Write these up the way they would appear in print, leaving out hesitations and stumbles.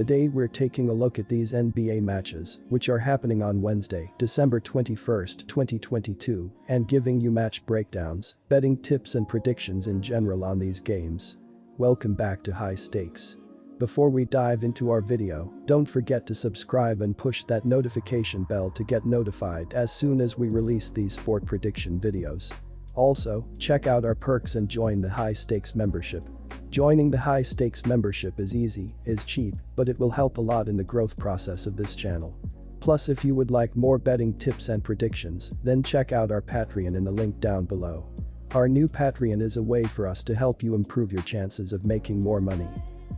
Today we're taking a look at these NBA matches, which are happening on Wednesday, December 21st, 2022, and giving you match breakdowns, betting tips and predictions in general on these games. Welcome back to High Stakes. Before we dive into our video, don't forget to subscribe and push that notification bell to get notified as soon as we release these sport prediction videos. Also, check out our perks and join the High Stakes membership. Joining the High Stakes membership is easy, is cheap, but it will help a lot in the growth process of this channel. Plus, if you would like more betting tips and predictions, then check out our Patreon in the link down below. Our new Patreon is a way for us to help you improve your chances of making more money.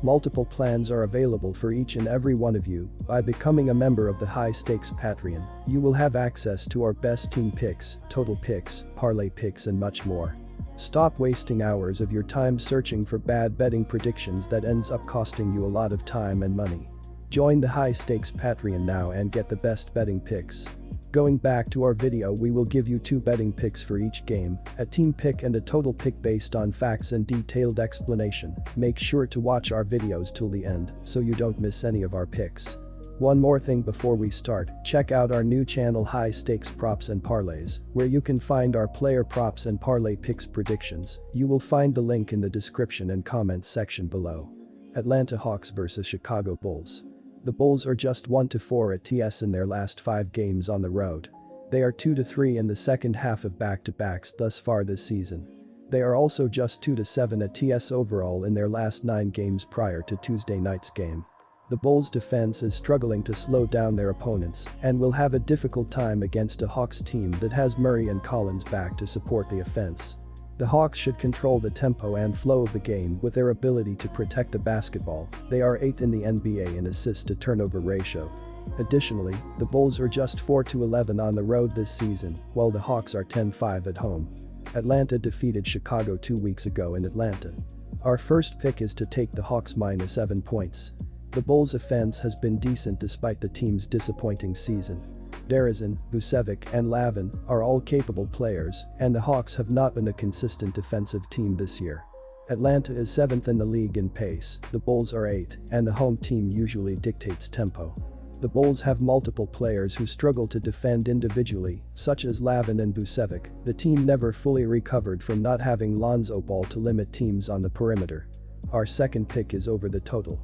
Multiple plans are available for each and every one of you. By becoming a member of the High Stakes Patreon, you will have access to our best team picks, total picks, parlay picks and much more. Stop wasting hours of your time searching for bad betting predictions that ends up costing you a lot of time and money. Join the High Stakes Patreon now and get the best betting picks. Going back to our video, we will give you 2 betting picks for each game, a team pick and a total pick based on facts and detailed explanation. Make sure to watch our videos till the end so you don't miss any of our picks. One more thing before we start, check out our new channel High Stakes Props and Parlays, where you can find our player props and parlay picks predictions. You will find the link in the description and comments section below. Atlanta Hawks vs Chicago Bulls. The Bulls are just 1-4 at TS in their last 5 games on the road. They are 2-3 in the second half of back-to-backs thus far this season. They are also just 2-7 at TS overall in their last 9 games prior to Tuesday night's game. The Bulls' defense is struggling to slow down their opponents and will have a difficult time against a Hawks team that has Murray and Collins back to support the offense. The Hawks should control the tempo and flow of the game with their ability to protect the basketball. They are 8th in the NBA in assist to turnover ratio. Additionally, the Bulls are just 4-11 on the road this season, while the Hawks are 10-5 at home. Atlanta defeated Chicago 2 weeks ago in Atlanta. Our first pick is to take the Hawks -7 points. The Bulls' offense has been decent despite the team's disappointing season. DeRozan, Vucevic and Lavin are all capable players, and the Hawks have not been a consistent defensive team this year. Atlanta is 7th in the league in pace, the Bulls are 8th, and the home team usually dictates tempo. The Bulls have multiple players who struggle to defend individually, such as Lavin and Vucevic. The team never fully recovered from not having Lonzo Ball to limit teams on the perimeter. Our second pick is over the total.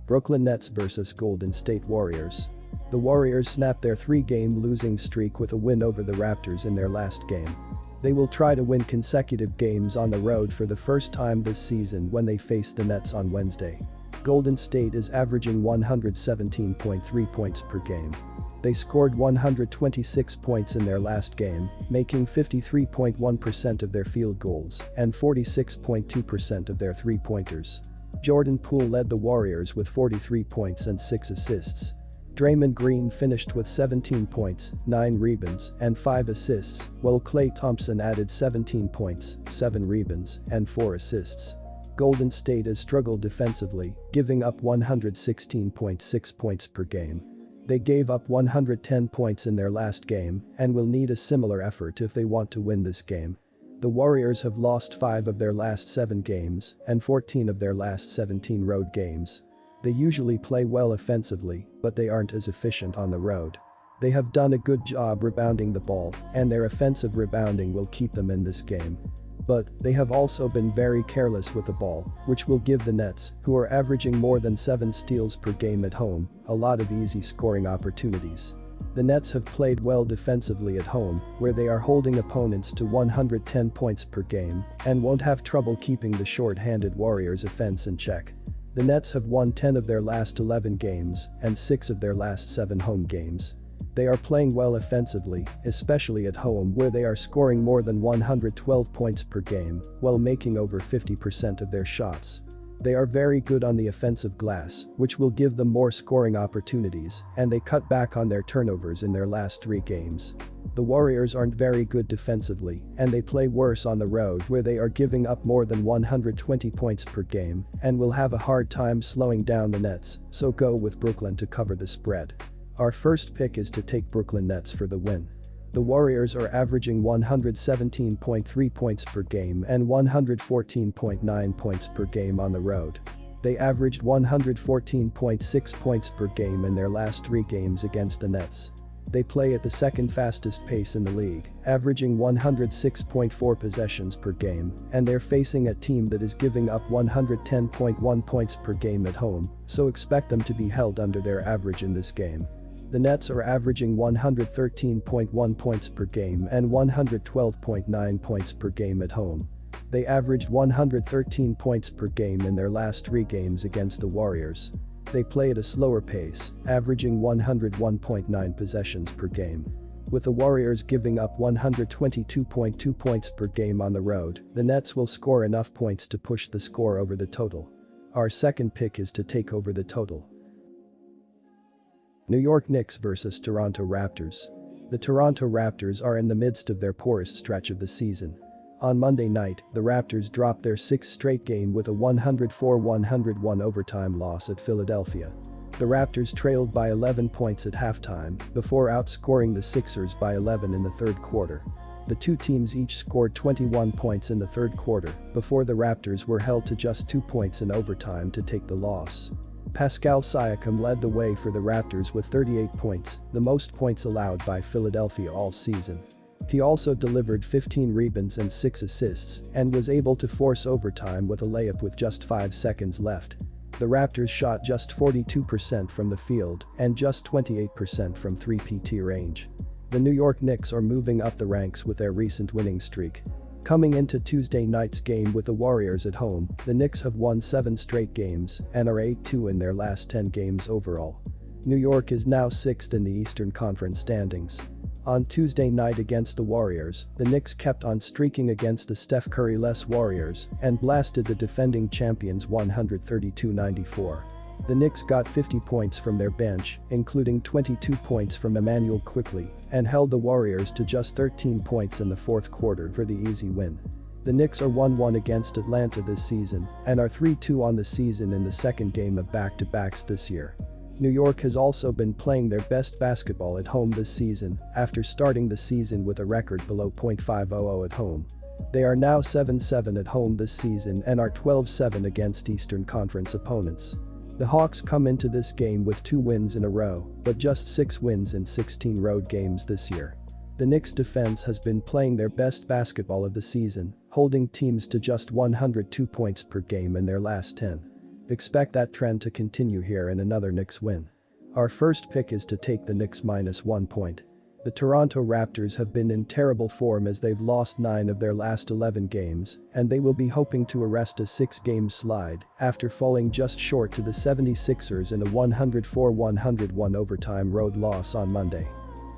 Brooklyn Nets vs Golden State Warriors. The Warriors snapped their 3-game losing streak with a win over the Raptors in their last game. They will try to win consecutive games on the road for the first time this season when they face the Nets on Wednesday. Golden State is averaging 117.3 points per game. They scored 126 points in their last game, making 53.1% of their field goals and 46.2% of their three-pointers. Jordan Poole led the Warriors with 43 points and 6 assists. Draymond Green finished with 17 points, 9 rebounds, and 5 assists, while Klay Thompson added 17 points, 7 rebounds, and 4 assists. Golden State has struggled defensively, giving up 116.6 points per game. They gave up 110 points in their last game and will need a similar effort if they want to win this game. The Warriors have lost 5 of their last 7 games and 14 of their last 17 road games. They usually play well offensively, but they aren't as efficient on the road. They have done a good job rebounding the ball, and their offensive rebounding will keep them in this game. But they have also been very careless with the ball, which will give the Nets, who are averaging more than 7 steals per game at home, a lot of easy scoring opportunities. The Nets have played well defensively at home, where they are holding opponents to 110 points per game and won't have trouble keeping the short-handed Warriors' offense in check. The Nets have won 10 of their last 11 games and 6 of their last 7 home games. They are playing well offensively, especially at home where they are scoring more than 112 points per game while making over 50% of their shots. They are very good on the offensive glass, which will give them more scoring opportunities, and they cut back on their turnovers in their last 3 games. The Warriors aren't very good defensively, and they play worse on the road where they are giving up more than 120 points per game and will have a hard time slowing down the Nets, so go with Brooklyn to cover the spread. Our first pick is to take Brooklyn Nets for the win. The Warriors are averaging 117.3 points per game and 114.9 points per game on the road. They averaged 114.6 points per game in their last 3 games against the Nets. They play at the second fastest pace in the league, averaging 106.4 possessions per game, and they're facing a team that is giving up 110.1 points per game at home, so expect them to be held under their average in this game. The Nets are averaging 113.1 points per game and 112.9 points per game at home. They averaged 113 points per game in their last 3 games against the Warriors. They play at a slower pace, averaging 101.9 possessions per game. With the Warriors giving up 122.2 points per game on the road, the Nets will score enough points to push the score over the total. Our second pick is to take over the total. New York Knicks vs Toronto Raptors. The Toronto Raptors are in the midst of their poorest stretch of the season. On Monday night, the Raptors dropped their 6th straight game with a 104-101 overtime loss at Philadelphia. The Raptors trailed by 11 points at halftime before outscoring the Sixers by 11 in the third quarter. The two teams each scored 21 points in the third quarter before the Raptors were held to just 2 points in overtime to take the loss. Pascal Siakam led the way for the Raptors with 38 points, the most points allowed by Philadelphia all season. He also delivered 15 rebounds and 6 assists and was able to force overtime with a layup with just 5 seconds left. The Raptors shot just 42% from the field and just 28% from 3-PT range. The New York Knicks are moving up the ranks with their recent winning streak. Coming into Tuesday night's game with the Warriors at home, the Knicks have won 7 straight games and are 8-2 in their last 10 games overall. New York is now 6th in the Eastern Conference standings. On Tuesday night against the Warriors, the Knicks kept on streaking against the Steph Curry-less Warriors and blasted the defending champions 132-94. The Knicks got 50 points from their bench, including 22 points from Emmanuel Quickley, and held the Warriors to just 13 points in the fourth quarter for the easy win. The Knicks are 1-1 against Atlanta this season and are 3-2 on the season in the second game of back-to-backs this year. New York has also been playing their best basketball at home this season after starting the season with a record below .500 at home. They are now 7-7 at home this season and are 12-7 against Eastern Conference opponents. The Hawks come into this game with 2 wins in a row, but just 6 wins in 16 road games this year. The Knicks' defense has been playing their best basketball of the season, holding teams to just 102 points per game in their last 10. Expect that trend to continue here in another Knicks win. Our first pick is to take the Knicks -1 point. The Toronto Raptors have been in terrible form as they've lost 9 of their last 11 games, and they will be hoping to arrest a 6-game slide after falling just short to the 76ers in a 104-101 overtime road loss on Monday.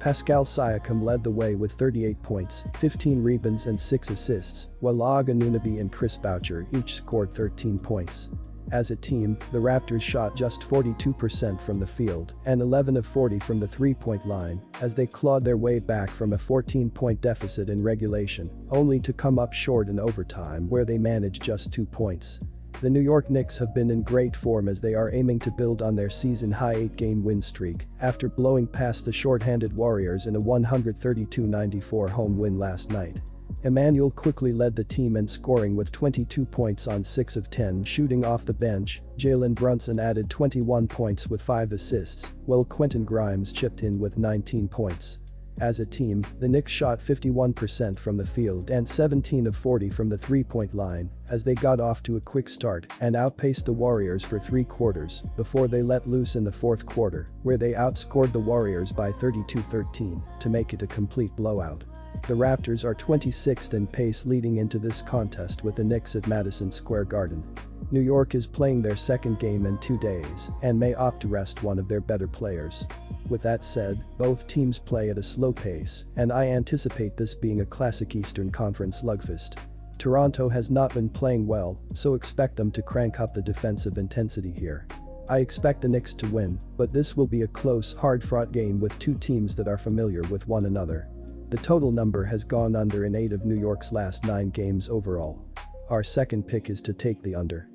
Pascal Siakam led the way with 38 points, 15 rebounds and 6 assists, while Og Anunoby and Chris Boucher each scored 13 points. As a team, the Raptors shot just 42% from the field and 11 of 40 from the 3-point line as they clawed their way back from a 14-point deficit in regulation, only to come up short in overtime where they managed just 2 points. The New York Knicks have been in great form as they are aiming to build on their season-high 8-game win streak after blowing past the short-handed Warriors in a 132-94 home win last night. Emmanuel Quickley led the team in scoring with 22 points on 6 of 10 shooting off the bench. Jalen Brunson added 21 points with 5 assists, while Quentin Grimes chipped in with 19 points. As a team, the Knicks shot 51% from the field and 17 of 40 from the 3-point line as they got off to a quick start and outpaced the Warriors for 3 quarters before they let loose in the fourth quarter, where they outscored the Warriors by 32-13 to make it a complete blowout. The Raptors are 26th in pace leading into this contest with the Knicks at Madison Square Garden. New York is playing their second game in 2 days and may opt to rest one of their better players. With that said, both teams play at a slow pace, and I anticipate this being a classic Eastern Conference slugfest. Toronto has not been playing well, so expect them to crank up the defensive intensity here. I expect the Knicks to win, but this will be a close, hard-fought game with 2 teams that are familiar with one another. The total number has gone under in 8 of New York's last 9 games overall. Our second pick is to take the under.